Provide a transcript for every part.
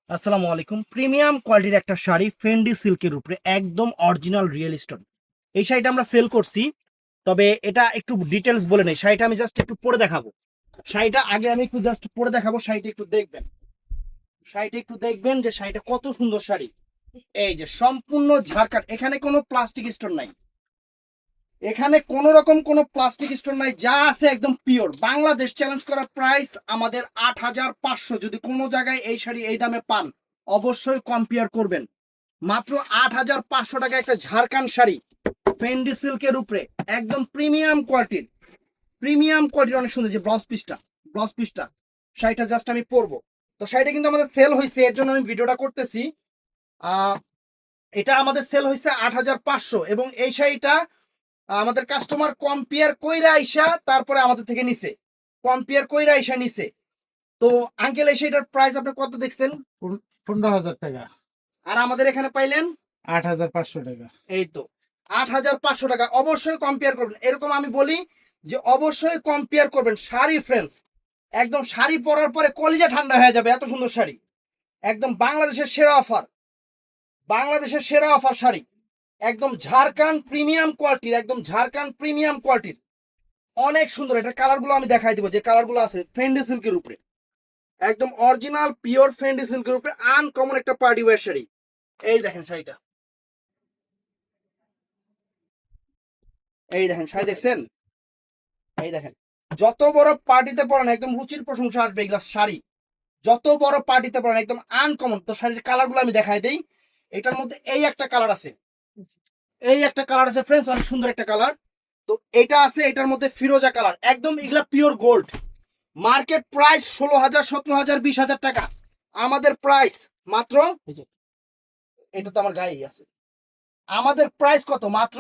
আসসালামু আলাইকুম। প্রিমিয়াম কোয়ালিটির একটা শাড়ি ফেন্ডি সিল্কের উপরে একদম অরিজিনাল রিয়েল স্টোন। এই শাড়িটা আমরা সেল করছি, তবে এটা একটু ডিটেলস বলে নেই। শাড়িটা আমি জাস্ট একটু পরে দেখাবো। শাড়িটা আগে আমি একটু জাস্ট পরে দেখাবো। শাড়িটা একটু দেখবেন, শাড়িটা একটু দেখবেন যে শাড়িটা কত সুন্দর শাড়ি। এই যে সম্পূর্ণ ঝাড়খান্ড, এখানে কোনো প্লাস্টিক স্টোন নাই, এখানে কোন রকম কোনো প্লাস্টিক স্টোন নাই, যা আছে একদম পিওর। বাংলাদেশ চ্যালেঞ্জ করা প্রাইস আমাদের ৮,৫০০। যদি কোনো জায়গায় এই শাড়ি এই দামে পান, অবশ্যই কম্পেয়ার করবেন। মাত্র ৮,৫০০ টাকা একটা ঝাড়খান্ড শাড়ি ফেন্ডি সিল্কের উপরে একদম প্রিমিয়াম কোয়ালিটির। প্রিমিয়াম কোয়ালিটির অনেক সুন্দর। যে ব্লাউজ পিসটা শাড়িটা জাস্ট আমি পরবো। তো শাড়িটা কিন্তু আমাদের সেল হয়েছে, এর জন্য আমি ভিডিওটা করতেছি। এটা আমাদের সেল হয়েছে ৮,৫০০ এবং এই শাড়িটা আমাদের কাস্টমার কম্পেয়ার কইরা আইসা তারপরে আমাদের থেকে নিছে, কম্পেয়ার কইরা আইসা নিছে। তো আঙ্কেল এই শাড়িটার প্রাইস আপনি কত দেখছেন? 15,000 টাকা। আর আমাদের এখানে পাইলেন 8,500 টাকা। এই তো ৮,৫০০ টাকা। অবশ্যই কম্পেয়ার করবেন, এরকম আমি বলি যে অবশ্যই কম্পেয়ার করবেন। শাড়ি ফ্রেন্ডস, একদম শাড়ি পরার পরে কলিজা ঠান্ডা হয়ে যাবে, এত সুন্দর শাড়ি। একদম বাংলাদেশের সেরা অফার, বাংলাদেশের সেরা অফার শাড়ি, একদম ঝাড়খান্ড প্রিমিয়াম কোয়ালিটির, একদম ঝাড়খান্ড প্রিমিয়াম কোয়ালিটির। অনেক সুন্দর। এটা কালারগুলো আমি দেখাই দিব, যে কালারগুলো আছে ফেন্ডি সিল্কের উপরে, একদম অরিজিনাল পিওর ফেন্ডি সিল্কের উপরে আনকমন একটা পার্টি ওয়্যার শাড়ি। এই দেখেন শাড়িটা, এই দেখেন শাড়ি দেখছেন, এই দেখেন। যত বড় পার্টিতে পরেন একদম রুচির প্রশংসা আসবে এগুলা শাড়ি। যত বড় পার্টিতে পরেন একদম আনকমন। তো শাড়ির কালারগুলো আমি দেখাই দেই। এটার মধ্যে এই একটা কালার আছে, এই একটা কালার আছে ফ্রেন্ডস, অনেক সুন্দর একটা কালার। তো এটা আছে, এটার মধ্যে ফিরোজা কালার, একদম এগুলা পিওর গোল্ড। মার্কেট প্রাইস ১৬,০০০, ১৭,০০০, ২০,০০০ টাকা। আমাদের প্রাইস মাত্র, এটা তো আমার গায়েই আছে, আমাদের প্রাইস কত? মাত্র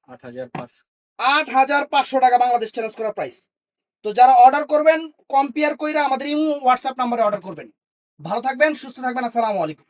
8,500। ৮,৫০০ টাকা, বাংলাদেশ চ্যালেঞ্জ করা প্রাইস। তো যারা অর্ডার করবেন কম্পেয়ার কইরা আমাদের ইমো হোয়াটসঅ্যাপ নাম্বারে অর্ডার করবেন। ভালো থাকবেন, সুস্থ থাকবেন। আসসালামু আলাইকুম।